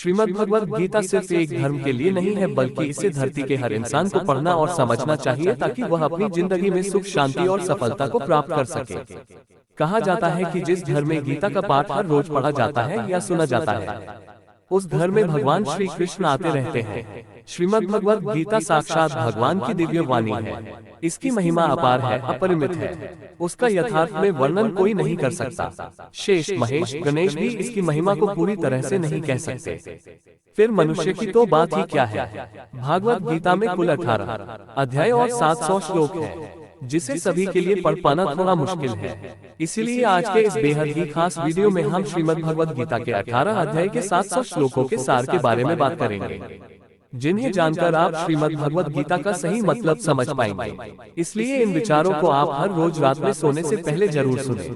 श्रीमद् भगवद गीता सिर्फ एक धर्म के लिए नहीं है, बल्कि इसे धरती के हर इंसान को पढ़ना और समझना चाहिए ताकि वह अपनी जिंदगी में सुख, शांति और सफलता को प्राप्त कर सके। कहा जाता है कि जिस घर में गीता का पाठ हर रोज पढ़ा जाता है या सुना जाता है, उस घर में भगवान श्री कृष्ण आते रहते हैं। श्रीमद् भगवद गीता साक्षात भगवान की दिव्य वाणी है। इसकी महिमा अपार है, अपरिमित है। उसका यथार्थ में वर्णन कोई नहीं कर सकता। शेष, महेश, गणेश भी इसकी महिमा को पूरी तरह से नहीं कह सकते। फिर मनुष्य की तो बात ही क्या है। भागवत गीता में कुल 18 अध्याय और 700 श्लोक है, जिसे सभी के लिए पढ़ पाना थोड़ा मुश्किल है। इसीलिए आज के इस बेहद ही खास वीडियो में हम श्रीमद् भगवद गीता के 18 अध्याय के 700 श्लोकों के सार के बारे में बात करेंगे, जिन्हें जानकर आप श्रीमद् भगवद गीता का सही मतलब समझ पाएंगे। इसलिए इन विचारों को आप हर रोज रात में सोने से पहले जरूर सुने।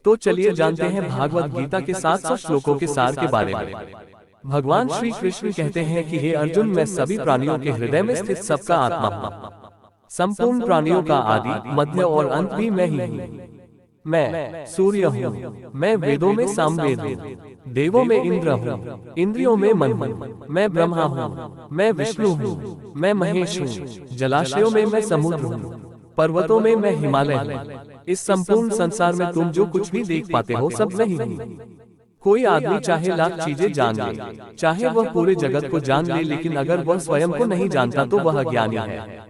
तो चलिए जानते हैं भागवत गीता के 700 श्लोकों के सार के बारे में। भगवान श्री कृष्ण कहते हैं कि हे अर्जुन, मैं सभी प्राणियों के हृदय में स्थित सबका आत्मा हूँ। संपूर्ण प्राणियों का आदि, मध्य और अंत भी मैं ही हूँ। मैं सूर्य हूँ। मैं वेदों में सामवेद हूँ। देवों में इंद्र हूँ। इंद्रियों में मन हूँ। मैं ब्रह्मा हूँ। मैं विष्णु हूँ। मैं महेश हूँ। जलाशयों में मैं समुद्र हूँ। पर्वतों में मैं हिमालय हूँ। इस संपूर्ण संसार में तुम जो कुछ भी देख पाते हो सब मैं ही हूँ। कोई आदमी चाहे लाख चीजें जान ले, चाहे वह पूरे जगत को जान ले, लेकिन अगर वह स्वयं को नहीं जानता तो वह अज्ञानी है।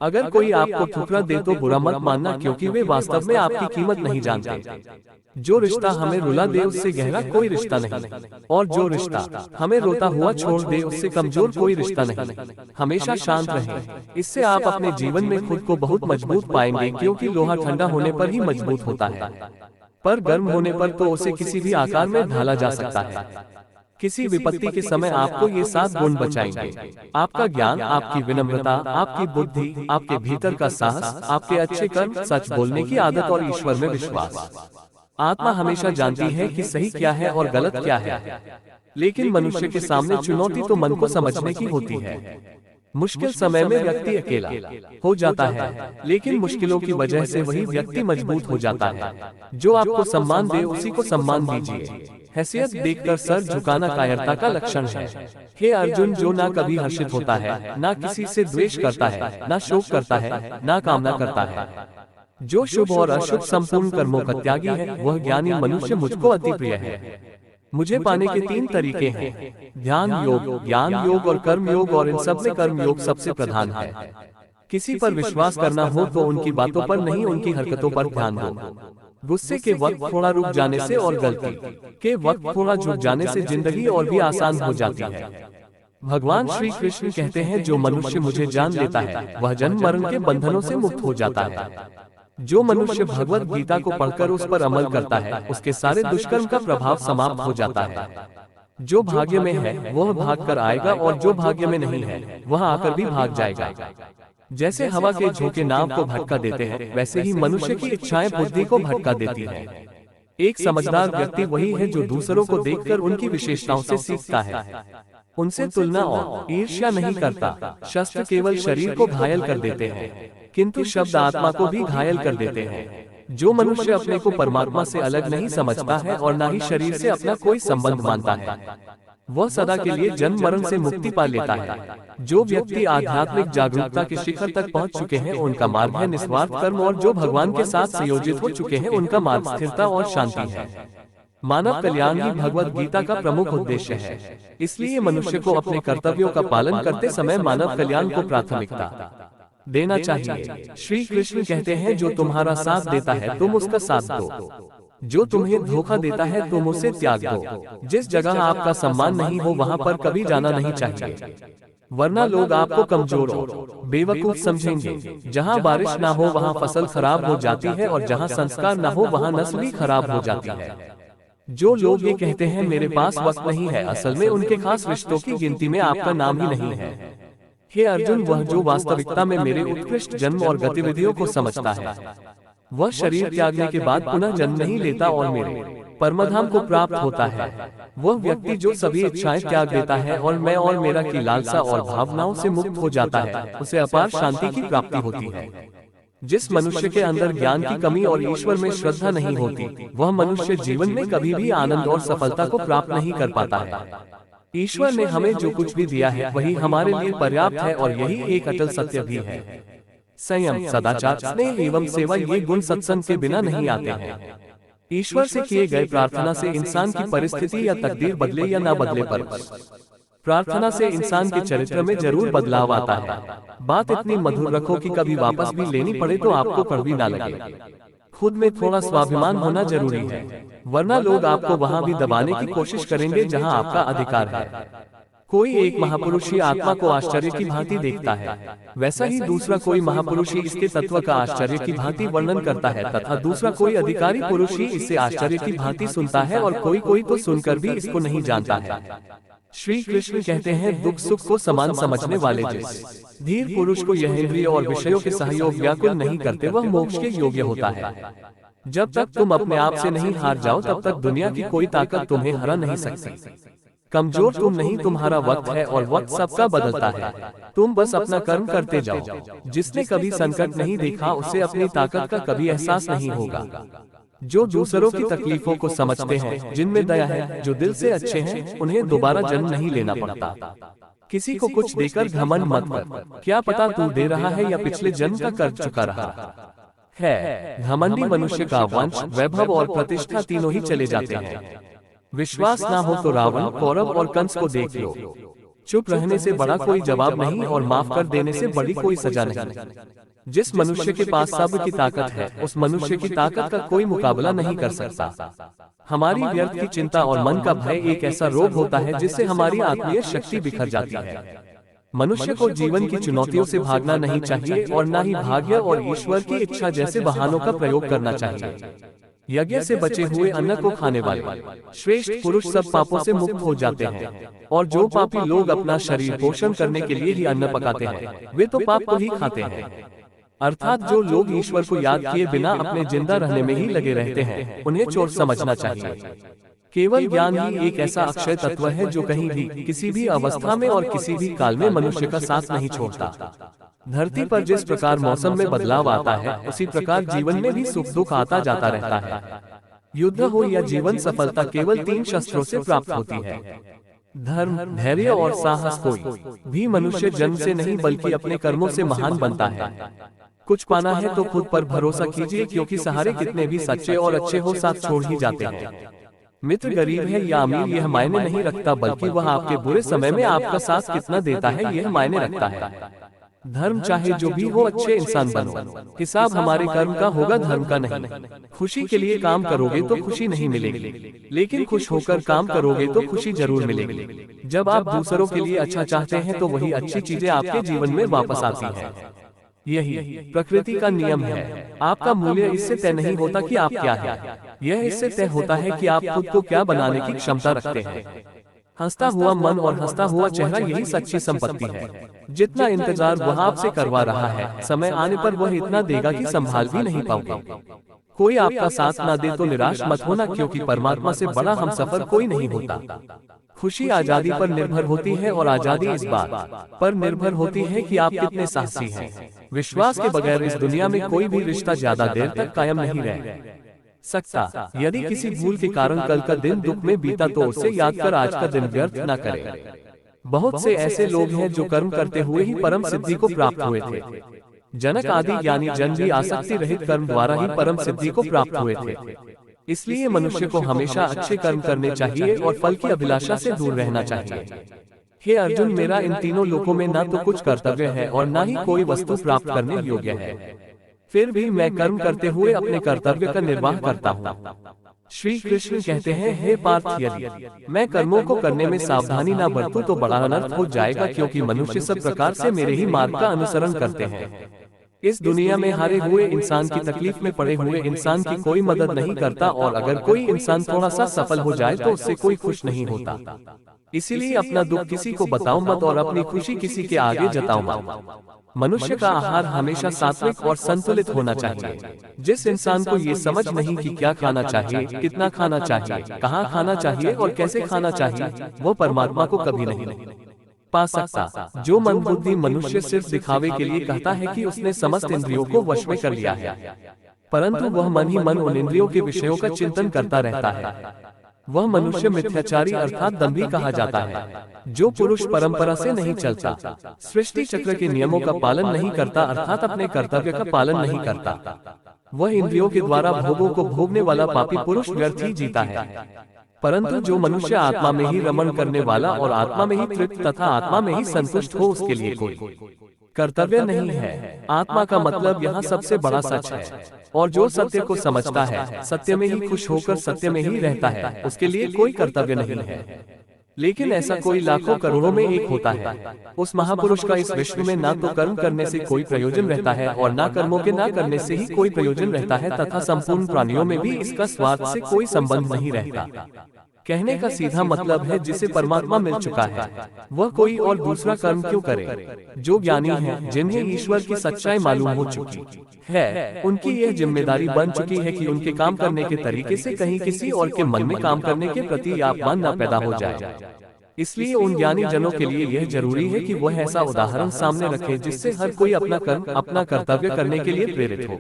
अगर कोई आपको ठुकरा दे तो बुरा मत मानना, क्योंकि वे वास्तव में आपकी कीमत नहीं जानते। जो रिश्ता हमें रुला दे उससे गहरा कोई रिश्ता नहीं, और जो रिश्ता हमें रोता हुआ छोड़ दे उससे कमजोर कोई रिश्ता नहीं। हमेशा शांत रहें, इससे आप अपने जीवन में खुद को बहुत मजबूत पाएंगे, क्योंकि लोहा ठंडा होने पर ही मजबूत होता है, पर गर्म होने पर तो उसे किसी भी आकार में ढाला जा सकता है। किसी विपत्ति के समय आपको ये 7 गुण बचाएंगे: आपका ज्ञान, आपकी विनम्रता, आपकी बुद्धि, आपके भीतर का साहस, आपके अच्छे कर्म, सच बोलने की आदत और ईश्वर में विश्वास। आत्मा हमेशा जानती है कि सही क्या है और गलत क्या है, लेकिन मनुष्य के सामने चुनौती तो मन को समझने की होती है। मुश्किल समय में व्यक्ति अकेला हो जाता है, लेकिन मुश्किलों की वजह से वही व्यक्ति मजबूत हो जाता है। जो आपको सम्मान दे उसी को सम्मान दीजिए। हैसियत देखकर सर झुकाना कायरता का लक्षण है। हे अर्जुन, जो ना कभी हर्षित होता है, ना किसी से द्वेष करता है, ना शोक करता है, ना कामना करता है, जो शुभ और अशुभ संपूर्ण कर्मों का त्यागी है, वह ज्ञानी मनुष्य मुझको अति प्रिय है। मुझे पाने के 3 तरीके हैं: ध्यान योग, ज्ञान योग और कर्म योग, और इन सब में कर्म योग सबसे प्रधान है। किसी पर विश्वास करना हो तो उनकी बातों पर नहीं, उनकी हरकतों पर ध्यान दो। गुस्से के वक्त थोड़ा रुक जाने से और गलती के वक्त थोड़ा झुक जाने से जिंदगी और भी आसान हो जाती है। भगवान श्री कृष्ण कहते हैं, जो मनुष्य मुझे जान लेता है वह जन्म मरण के बंधनों से मुक्त हो जाता है। जो मनुष्य भगवत गीता को पढ़कर उस पर अमल करता है, उसके सारे दुष्कर्म का प्रभाव समाप्त हो जाता है। जो भाग्य में है वह भाग कर आएगा, और जो भाग्य में नहीं है वह आकर भी भाग जाएगा। जैसे हवा के झोंके नाव को भटका देते हैं, वैसे ही मनुष्य की इच्छाएं बुद्धि को भटका देती हैं। एक समझदार व्यक्ति वही है जो दूसरों को देखकर उनकी विशेषताओं से सीखता है, उनसे तुलना और ईर्ष्या नहीं करता। शस्त्र केवल शरीर को घायल कर देते हैं, किंतु शब्द आत्मा को भी घायल कर देते हैं। जो मनुष्य अपने को परमात्मा से अलग नहीं समझता है और न ही शरीर से अपना कोई संबंध मानता है, वह सदा के लिए जन्म मरण से मुक्ति पा लेता है। जो व्यक्ति आध्यात्मिक जागरूकता के शिखर तक पहुंच चुके हैं, उनका मार्ग है निस्वार्थ कर्म, और जो भगवान के साथ संयोजित हो चुके हैं उनका मार्ग स्थिरता और शांति है। मानव कल्याण ही भगवत गीता का प्रमुख उद्देश्य है। इसलिए मनुष्य को अपने कर्तव्यों का पालन करते समय मानव कल्याण को प्राथमिकता देना चाहिए। श्री कृष्ण कहते हैं, जो तुम्हारा साथ देता है तुम उसका साथ दो, जो तुम्हें धोखा देता है तुम उसे त्याग दो। जिस जगह आपका सम्मान नहीं हो वहाँ पर कभी जाना नहीं चाहिए, वरना लोग आपको कमजोर और बेवकूफ समझेंगे। जहाँ बारिश ना हो वहाँ फसल खराब हो जाती है, और जहाँ संस्कार ना हो वहाँ नस्ल भी खराब हो जाती है। जो लोग ये कहते हैं मेरे पास वक्त नहीं है, असल में उनके खास रिश्तों की गिनती में आपका नाम ही नहीं है। हे अर्जुन, वह जो वास्तविकता में मेरे उत्कृष्ट जन्म और गतिविधियों को समझता है, वह शरीर त्यागने के बाद पुनः जन्म नहीं लेता और मेरे परमधाम को प्राप्त होता है। वह व्यक्ति जो सभी इच्छाएं त्याग देता है और मैं और मेरा की लालसा और भावनाओं से मुक्त हो जाता है, उसे अपार शांति की प्राप्ति होती है। जिस मनुष्य के अंदर ज्ञान की कमी और ईश्वर में श्रद्धा नहीं होती, वह मनुष्य जीवन में कभी भी आनंद और सफलता को प्राप्त नहीं कर पाता है। ईश्वर ने हमें जो कुछ भी दिया है वही हमारे लिए पर्याप्त है और यही एक अटल सत्य भी है। संयम, सदाचार, स्नेह एवं सेवा ये गुण सत्संग के बिना नहीं आते हैं। ईश्वर से किए गए प्रार्थना से इंसान की परिस्थिति या तकदीर बदले या ना बदले पर प्रार्थना से इंसान के चरित्र में जरूर बदलाव आता है। बात इतनी मधुर रखो कि कभी वापस भी लेनी पड़े तो आपको कड़वी ना लगे। खुद में थोड़ा स्वाभिमान होना जरूरी है, वरना लोग आपको वहां भी दबाने की कोशिश करेंगे जहां आपका अधिकार है। कोई एक महापुरुष ही आत्मा को आश्चर्य की भांति देखता है, वैसा ही दूसरा कोई महापुरुष ही इसके तत्व का आश्चर्य की भांति वर्णन करता है, तथा दूसरा कोई अधिकारी पुरुष ही इससे आश्चर्य की भांति सुनता है, और कोई कोई तो सुनकर भी इसको नहीं जानता है। श्री कृष्ण कहते हैं, दुख सुख को समान समझने वाले जिस धीर पुरुष को यह इंद्रिय और विषयों के सहयोग व्याकुल नहीं करते वह मोक्ष के योग्य होता है। जब तक तुम अपने आप से नहीं हार जाओ तब तक दुनिया की कोई ताकत तुम्हें हरा नहीं सकती। कमजोर तुम नहीं, तुम्हारा वक्त है और वक्त सबका बदलता है। तुम बस अपना कर्म करते जाओ। जिसने कभी संकट नहीं देखा उसे अपनी ताकत का कभी एहसास नहीं होगा। जो दूसरों की तकलीफों को समझते हैं, जिनमें दया है, जो दिल से अच्छे हैं, उन्हें दोबारा जन्म नहीं लेना पड़ता। किसी को कुछ देकर घमंड मत कर, क्या पता तू दे रहा है या पिछले जन्म का कर्ज चुका रहा है। घमंडी मनुष्य का वंश, वैभव और प्रतिष्ठा तीनों ही चले जाते हैं। विश्वास ना हो तो रावण, कौरव और कंस को देख लो। चुप रहने से बड़ा कोई जवाब नहीं और माफ कर देने से बड़ी कोई सजा नहीं। जिस मनुष्य के पास सब्र की ताकत है, उस मनुष्य की ताकत का कोई मुकाबला नहीं कर सकता। हमारी व्यर्थ की चिंता और मन का भय एक ऐसा रोग होता है जिससे हमारी आत्मीय शक्ति बिखर जाती है। मनुष्य को जीवन की चुनौतियों से भागना नहीं चाहिए और न ही भाग्य और ईश्वर की इच्छा जैसे बहानों का प्रयोग करना चाहिए। यज्ञ से बचे हुए अन्न को खाने वाले श्रेष्ठ पुरुष सब पापों से मुक्त हो जाते हैं, और जो पापी लोग अपना शरीर पोषण करने के लिए ही अन्न पकाते हैं, वे तो पाप को ही खाते हैं। अर्थात जो लोग ईश्वर को याद किए बिना अपने जिंदा रहने में ही लगे रहते हैं, उन्हें चोर समझना चाहिए। केवल ज्ञान ही एक ऐसा अक्षय तत्व है जो कहीं भी, किसी भी अवस्था में और किसी भी काल में मनुष्य का साथ नहीं छोड़ता। धरती पर जिस प्रकार मौसम में बदलाव आता है, उसी प्रकार जीवन में भी सुख दुख आता जाता रहता है। युद्ध हो या जीवन सफलता केवल 3 शस्त्रों से प्राप्त होती है, धर्म, धैर्य और साहस। कोई भी मनुष्य जन्म से नहीं बल्कि अपने कर्मों से महान बनता है। कुछ पाना है तो खुद पर भरोसा कीजिए, क्योंकि सहारे कितने भी सच्चे और अच्छे हो साथ छोड़ ही जाते हैं। मित्र गरीब है या अमीर यह मायने नहीं रखता, बल्कि वह आपके बुरे समय में आपका साथ कितना देता है यह मायने रखता है। धर्म चाहे जो भी हो, अच्छे इंसान बनो। हिसाब हमारे कर्म का होगा, धर्म का नहीं। खुशी के लिए काम करोगे तो खुशी नहीं मिलेगी, लेकिन खुश होकर काम करोगे तो खुशी जरूर मिलेगी। जब आप दूसरों के लिए अच्छा चाहते हैं तो वही अच्छी चीजें आपके जीवन में वापस आती हैं। यही प्रकृति का नियम है। आपका मूल्य इससे तय नहीं होता कि आप क्या हैं, यह इससे तय होता है कि आप खुद को क्या बनाने की क्षमता रखते हैं। हंसता हुआ मन और हंसता हुआ चेहरा यही सच्ची संपत्ति है। जितना इंतजार वह आपसे करवा रहा है, समय आने पर वह इतना देगा कि संभाल भी नहीं पाओगे। कोई आपका साथ ना दे तो निराश मत होना, क्योंकि परमात्मा से बड़ा हमसफर कोई नहीं होता। खुशी आजादी पर निर्भर होती है और आजादी इस बात पर निर्भर होती है कि आप कितने साहसी हैं। विश्वास के बगैर इस दुनिया में कोई भी रिश्ता ज्यादा देर तक कायम नहीं रह सकता। यदि किसी भूल के कारण कल का दिन दुख में बीता तो उसे याद कर आज का दिन व्यर्थ न करें। बहुत से ऐसे लोग हैं जो कर्म करते हुए ही परम सिद्धि को प्राप्त हुए थे। जनक आदि ज्ञानी जन भी आसक्ति रहित कर्म द्वारा ही परम सिद्धि को प्राप्त हुए थे। इसलिए मनुष्य को हमेशा अच्छे कर्म करने चाहिए और फल की अभिलाषा से दूर रहना चाहिए। हे अर्जुन, मेरा इन तीनों लोकों में न तो कुछ कर्तव्य है और न ही कोई वस्तु प्राप्त करने योग्य है, फिर भी मैं कर्म करते हुए अपने कर्तव्य का निर्वाह करता हूँ। श्री कृष्ण कहते हैं, हे पार्थ, यदि मैं कर्मों को करने में सावधानी न बरतूं तो बड़ा अनर्थ हो जाएगा, क्योंकि मनुष्य सब प्रकार से मेरे ही मार्ग का अनुसरण करते हैं। इस दुनिया में हारे हुए इंसान की तकलीफ में पड़े हुए इंसान की कोई मदद नहीं करता, और अगर कोई इंसान थोड़ा सा सफल हो जाए तो उससे कोई खुश नहीं होता। इसीलिए अपना दुख किसी को बताओ मत और अपनी खुशी किसी के आगे जताओ मत। मनुष्य का आहार हमेशा सात्विक और संतुलित होना चाहिए। जिस इंसान को ये समझ नहीं कि क्या खाना चाहिए, कितना खाना चाहिए, कहाँ खाना चाहिए और कैसे खाना चाहिए, वो परमात्मा को कभी नहीं पा सकता। जो मंदबुद्धि मनुष्य सिर्फ दिखावे के लिए कहता है कि उसने समस्त इंद्रियों को वश में कर लिया है, परंतु वह मन ही मन उन इंद्रियों के विषयों का चिंतन करता रहता है। वह मनुष्य मिथ्याचारी अर्थात दंभी कहा जाता है, जो पुरुष परंपरा से नहीं चलता, सृष्टि चक्र के नियमों का पालन नहीं करता अर्थात अपने कर्तव्य का पालन नहीं करता। वह इंद्रियों के द्वारा भोगों को भोगने वाला पापी पुरुष व्यर्थ ही जीता है। परंतु जो मनुष्य आत्मा में ही रमण करने वाला और आत्मा में ही तृप्त तथा आत्मा में ही संतुष्ट हो, उसके लिए कोई कर्तव्य नहीं है। आत्मा का मतलब यहाँ सबसे बड़ा सच है, और जो सत्य को समझता है, सत्य में ही खुश होकर सत्य में ही रहता है, उसके लिए कोई कर्तव्य नहीं है। लेकिन ऐसा कोई लाखों करोड़ों में एक होता है। उस महापुरुष का इस विश्व में ना तो कर्म करने से कोई प्रयोजन रहता है और ना कर्मों के ना करने से ही कोई प्रयोजन रहता है, तथा संपूर्ण प्राणियों में भी इसका स्वार्थ से कोई संबंध नहीं रहता। कहने का सीधा मतलब है, जिसे परमात्मा मिल चुका है वह कोई और दूसरा कर्म क्यों करे। जो ज्ञानी हैं, जिन्हें ईश्वर की सच्चाई मालूम हो चुकी है, उनकी यह जिम्मेदारी बन चुकी है कि उनके काम करने के तरीके से कहीं किसी और के मन में काम करने के प्रति अपमान न पैदा हो जाए। इसलिए उन ज्ञानी जनों के लिए यह जरूरी है कि वह ऐसा उदाहरण सामने रखे जिससे हर कोई अपना कर्म, अपना कर्तव्य करने के लिए प्रेरित हो।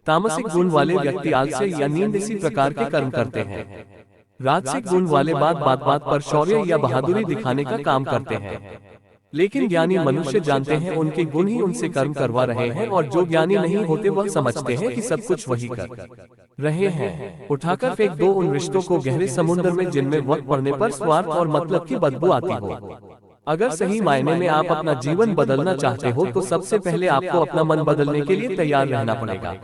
तामसिक गुण वाले व्यक्ति आलस्य या नींद इसी प्रकार के कर्म करते हैं। राजसिक गुण वाले बात बात पर शौर्य या बहादुरी दिखाने का काम करते हैं। लेकिन ज्ञानी मनुष्य जानते हैं उनके गुण ही उनसे कर्म करवा रहे हैं, और जो ज्ञानी नहीं होते वह समझते हैं कि सब कुछ वही कर रहे हैं। उठाकर फेंक दो उन रिश्तों को गहरे समुद्र में जिनमें वक्त पड़ने पर स्वार्थ और मतलब की बदबू आती हो। अगर सही मायने में आप अपना जीवन बदलना चाहते हो तो सबसे पहले आपको अपना मन बदलने के लिए तैयार रहना पड़ेगा,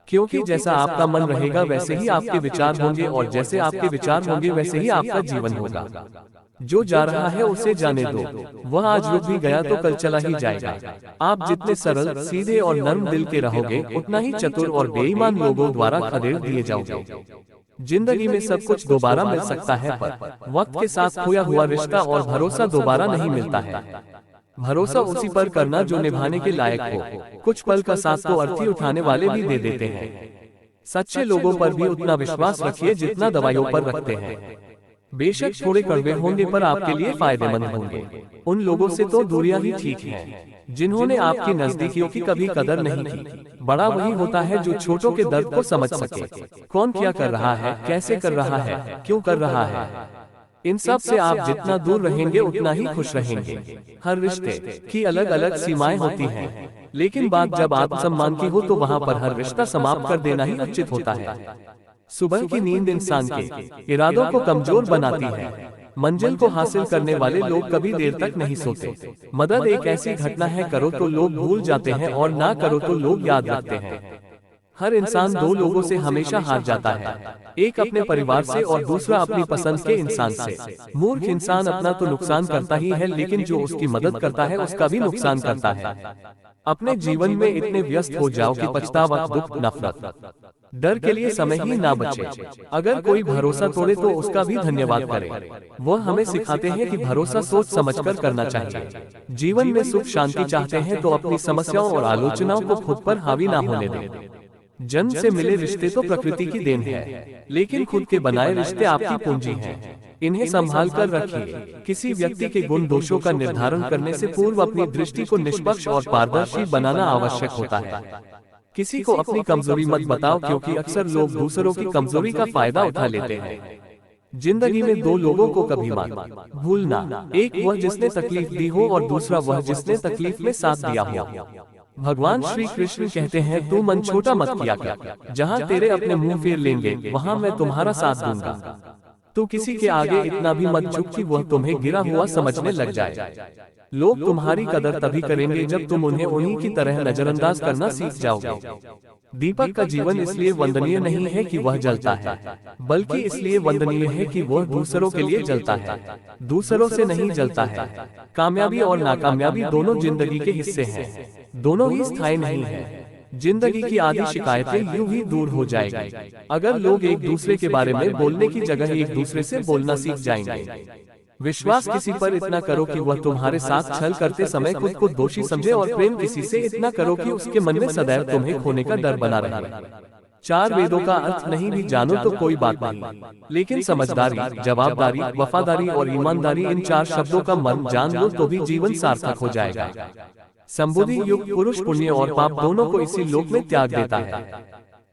क्योंकि जैसा आपका मन रहेगा वैसे ही आपके विचार होंगे, और जैसे आपके विचार होंगे वैसे ही आपका जीवन होगा। जो जा रहा है उसे जाने दो, वह आज रुक भी गया तो कल चला ही जाएगा। आप जितने सरल, सीधे और नर्म दिल के रहोगे, उतना ही चतुर और बेईमान लोगों द्वारा खदेड़ दिए जाओगे। जिंदगी में सब कुछ दोबारा मिल सकता है, पर वक्त के साथ खोया हुआ रिश्ता और भरोसा दोबारा नहीं मिलता है। भरोसा उसी पर करना जो निभाने के लायक हो। कुछ पल का साथ तो अर्थी उठाने वाले भी दे देते हैं। सच्चे लोगों पर भी उतना विश्वास रखिए जितना दवाइयों पर रखते हैं। बेशक थोड़े कड़वे होंगे पर आपके लिए फायदेमंद होंगे। उन लोगों से तो दूरियां ही ठीक हैं, जिन्होंने आपकी नजदीकियों की कभी कदर नहीं की। बड़ा वही होता है जो छोटों के दर्द को समझ सके। कौन क्या कर रहा है, कैसे कर रहा है, क्यों कर रहा है, इन सब से आप जितना दूर रहेंगे उतना ही खुश रहेंगे। हर रिश्ते की अलग अलग सीमाएं होती हैं, लेकिन बात जब आत्मसम्मान की हो तो वहाँ पर हर रिश्ता समाप्त कर देना ही उचित होता है। सुबह की नींद इंसान के इरादों को कमजोर बनाती है। मंजिल को हासिल करने वाले लोग कभी देर तक नहीं सोते। मदद एक ऐसी घटना है, करो तो लोग भूल जाते हैं और ना करो तो लोग याद रखते हैं। हर इंसान दो लोगों से हमेशा हार जाता है, एक अपने परिवार से और दूसरा अपनी पसंद के इंसान से। मूर्ख इंसान अपना तो नुकसान करता ही है, लेकिन जो उसकी मदद करता है उसका भी नुकसान करता है। अपने जीवन में इतने व्यस्त हो जाओ कि पछतावा, दुख, नफरत, डर के लिए समय ही ना बचे। अगर कोई भरोसा तोड़े तो उसका भी धन्यवाद करे। वह हमें सिखाते हैं कि भरोसा सोच समझकर करना चाहिए। जीवन में सुख शांति चाहते हैं तो अपनी समस्याओं और आलोचनाओं को खुद पर हावी ना होने दें। जन्म से मिले रिश्ते तो प्रकृति की देन है, लेकिन खुद के बनाए रिश्ते आपकी पूंजी हैं। इन्हें संभाल कर रखिए। किसी व्यक्ति के गुण दोषों का निर्धारण करने से पूर्व अपनी दृष्टि को निष्पक्ष और पारदर्शी बनाना आवश्यक होता है। किसी को अपनी कमजोरी मत बताओ, क्योंकि अक्सर लोग दूसरों की कमजोरी का फायदा उठा लेते हैं। जिंदगी में दो लोगों को कभी मत भूलना, एक वह जिसने तकलीफ दी हो और दूसरा वह जिसने तकलीफ में साथ दिया हो। भगवान श्री कृष्ण कहते हैं, तू मन छोटा मत किया कर, जहाँ तेरे अपने मुंह फेर लेंगे वहाँ मैं तुम्हारा साथ दूंगा। तू किसी के आगे इतना भी मत झुक कि वह तुम्हें गिरा हुआ समझने लग जाए। लोग तुम्हारी कदर तभी करेंगे जब तुम उन्हें उन्हीं की तरह नजरअंदाज करना सीख जाओगे। दीपक का जीवन इसलिए वंदनीय नहीं है कि वह जलता है, बल्कि इसलिए वंदनीय है कि वह दूसरों के लिए जलता है, दूसरों से नहीं जलता है। कामयाबी और नाकामयाबी दोनों जिंदगी के हिस्से हैं, दोनों ही स्थायी नहीं है। जिंदगी की आधी शिकायतें यूं ही दूर हो जाएगी अगर लोग एक दूसरे के बारे में बोलने की जगह एक दूसरे से बोलना सीख जाएंगे। विश्वास किसी पर इतना करो कि वह तुम्हारे साथ छल करते समय खुद को दोषी समझे, और प्रेम किसी से इतना करो कि उसके मन में सदैव तुम्हें खोने का डर बना रहे। चार वेदों का अर्थ नहीं भी जानो तो कोई बात नहीं, लेकिन समझदारी, जवाबदारी, वफादारी और ईमानदारी, इन चार शब्दों का मर्म जान लो तो भी जीवन सार्थक हो जाएगा। संबुद्धि युक्त पुरुष पुण्य और पाप दोनों को इसी लोक में त्याग देता है।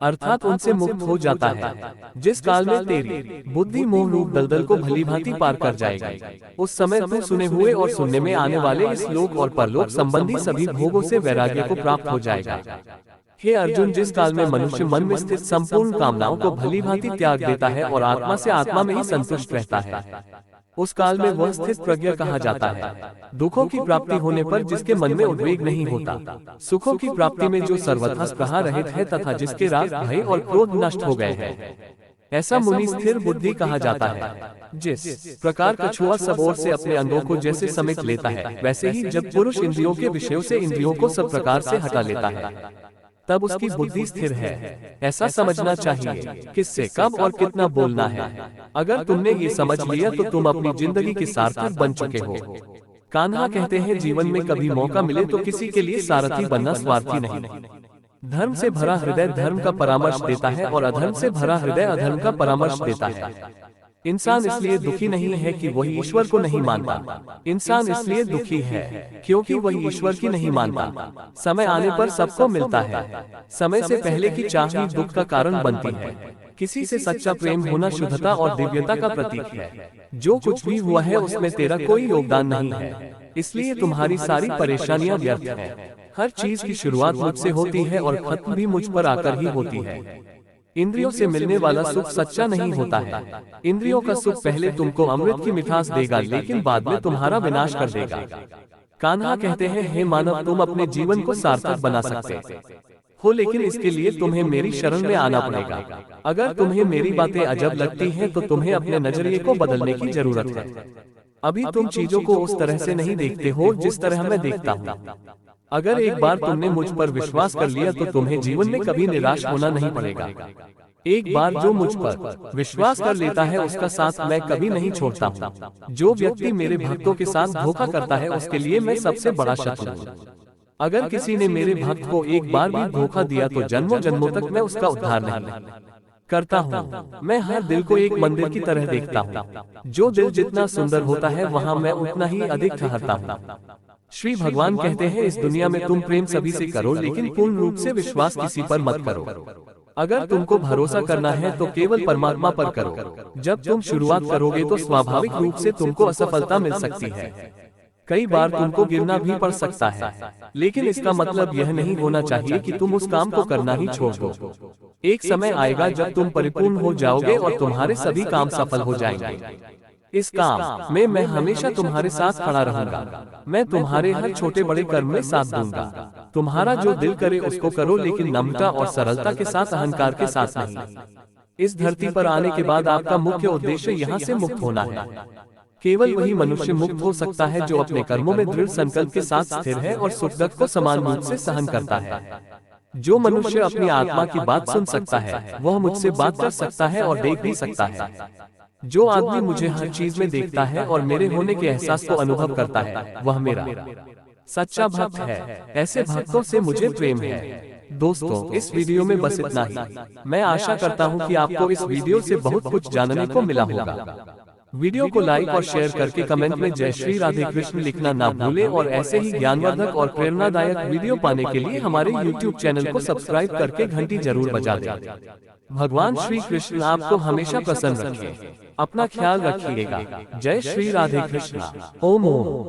अर्थात उनसे मुक्त हो जाता है। जिस काल में तेरी बुद्धि मोह रूप दलदल को भली भांति पार कर जाएगी, उस समय तू सुने हुए और सुनने में आने वाले इस लोक और परलोक संबंधी सभी भोगों से वैराग्य को प्राप्त हो जाएगा। हे अर्जुन, जिस काल में मनुष्य मन में स्थित संपूर्ण कामनाओं को भली भांति त्याग देता है और आत्मा से आत्मा में ही संतुष्ट रहता है, उस काल में वह स्थित प्रज्ञ कहा जाता है। दुखों की प्राप्ति होने पर जिसके मन में उद्वेग नहीं होता, सुखों की प्राप्ति में जो सर्वथा स्पृहा रहित है तथा जिसके राग भय और क्रोध नष्ट हो गए हैं, ऐसा मुनि स्थिर बुद्धि कहा जाता है। जिस प्रकार कछुआ सब ओर से अपने अंगों को जैसे समेट लेता है, वैसे ही जब पुरुष इंद्रियों के विषयों से इंद्रियों को सब प्रकार से हटा लेता है, तब उसकी बुद्धि स्थिर है। ऐसा समझना चाहिए किससे कब और कितना बोलना है। अगर तुमने ये समझ लिया तो तुम अपनी जिंदगी के सार्थक बन चुके हो। कान्हा कहते हैं, जीवन में कभी मौका मिले तो किसी के लिए सारथी बनना स्वार्थी नहीं। धर्म से भरा हृदय धर्म का परामर्श देता है और अधर्म से भरा हृदय अधर्म का परामर्श देता है। इंसान इसलिए दुखी नहीं है कि वही ईश्वर को नहीं मानता, इंसान इसलिए दुखी है क्योंकि वही ईश्वर की नहीं मानता। समय आने पर सबको मिलता है, समय से पहले की चाह ही दुख का कारण बनती है। किसी से सच्चा प्रेम होना शुद्धता और दिव्यता का प्रतीक है। जो कुछ भी हुआ है उसमें तेरा कोई योगदान नहीं है, इसलिए तुम्हारी सारी परेशानियां व्यर्थ हैं। हर चीज की शुरुआत मुझसे होती है और खत्म भी मुझ पर आकर ही होती है। इंद्रियों से मिलने वाला सुख सच्चा नहीं होता है। इंद्रियों का सुख पहले तुमको अमृत की मिठास देगा, लेकिन बाद में तुम्हारा विनाश कर देगा। कान्हा कहते हैं, हे मानव, तुम अपने जीवन को सार्थक बना सकते हो, लेकिन इसके लिए तुम्हें मेरी शरण में आना पड़ेगा। अगर तुम्हें मेरी बातें अजब लगती हैं तो तुम्हें अपने नजरिए को बदलने की जरूरत है। अभी तुम चीजों को उस तरह से नहीं देखते हो जिस तरह मैं देखता हूँ। अगर एक बार तुमने मुझ पर विश्वास कर लिया तो तुम्हें जीवन में कभी निराश होना नहीं पड़ेगा। एक बार जो मुझ पर विश्वास कर लेता है उसका साथ मैं कभी नहीं छोड़ता हूँ। जो व्यक्ति मेरे भक्तों के साथ धोखा करता है उसके लिए मैं सबसे बड़ा शत्रु हूँ। अगर किसी ने मेरे भक्त को एक बार भी धोखा दिया तो जन्मों जन्मों तक मैं उसका उद्धार नहीं करता हूँ। मैं हर दिल को एक मंदिर की तरह देखता हूँ। जो दिल जितना सुंदर होता है वहाँ मैं उतना ही अधिक ठहरता हूँ। श्री भगवान कहते हैं, इस दुनिया में तुम प्रेम सभी से करो, लेकिन पूर्ण रूप से विश्वास किसी पर मत करो। अगर तुमको भरोसा करना है तो केवल परमात्मा पर करो। जब तुम शुरुआत करोगे तो स्वाभाविक रूप से तुमको असफलता मिल सकती है। कई बार तुमको गिरना भी पड़ सकता है, लेकिन इसका मतलब यह नहीं होना चाहिए कि तुम उस काम को करना ही छोड़ दो। एक समय आएगा जब तुम परिपूर्ण हो जाओगे और तुम्हारे सभी काम सफल हो जाएंगे। इस काम में मैं हमेशा तुम्हारे साथ खड़ा रहूंगा। मैं तुम्हारे हर छोटे बड़े कर्म में साथ दूंगा। तुम्हारा जो दिल करे उसको करो, लेकिन नम्रता और सरलता के साथ, अहंकार के साथ नहीं। इस धरती पर आने के बाद आपका मुख्य उद्देश्य यहाँ से मुक्त होना है। केवल वही मनुष्य मुक्त हो सकता है जो अपने कर्मों में दृढ़ संकल्प के साथ स्थिर है और सुख दुख को समान रूप से सहन करता है। जो मनुष्य अपनी आत्मा की बात सुन सकता है वह मुझसे बात कर सकता है और देख भी सकता है। जो आदमी मुझे हर चीज में देखता है और मेरे होने के एहसास को अनुभव करता है वह मेरा सच्चा भक्त है। ऐसे भक्तों से मुझे प्रेम है। दोस्तों, इस वीडियो में बस इतना ही। मैं आशा करता हूँ कि आपको इस वीडियो से बहुत कुछ जानने को मिला होगा। वीडियो को लाइक और शेयर करके कमेंट में जय श्री राधे कृष्ण लिखना ना भूलें और ऐसे ही ज्ञानवर्धक और प्रेरणादायक वीडियो पाने के लिए हमारे YouTube चैनल को सब्सक्राइब करके घंटी जरूर बजा दें। भगवान श्री कृष्ण आपको हमेशा प्रसन्न रखें। अपना ख्याल रखिएगा। जय श्री राधे कृष्ण। ओम ओम।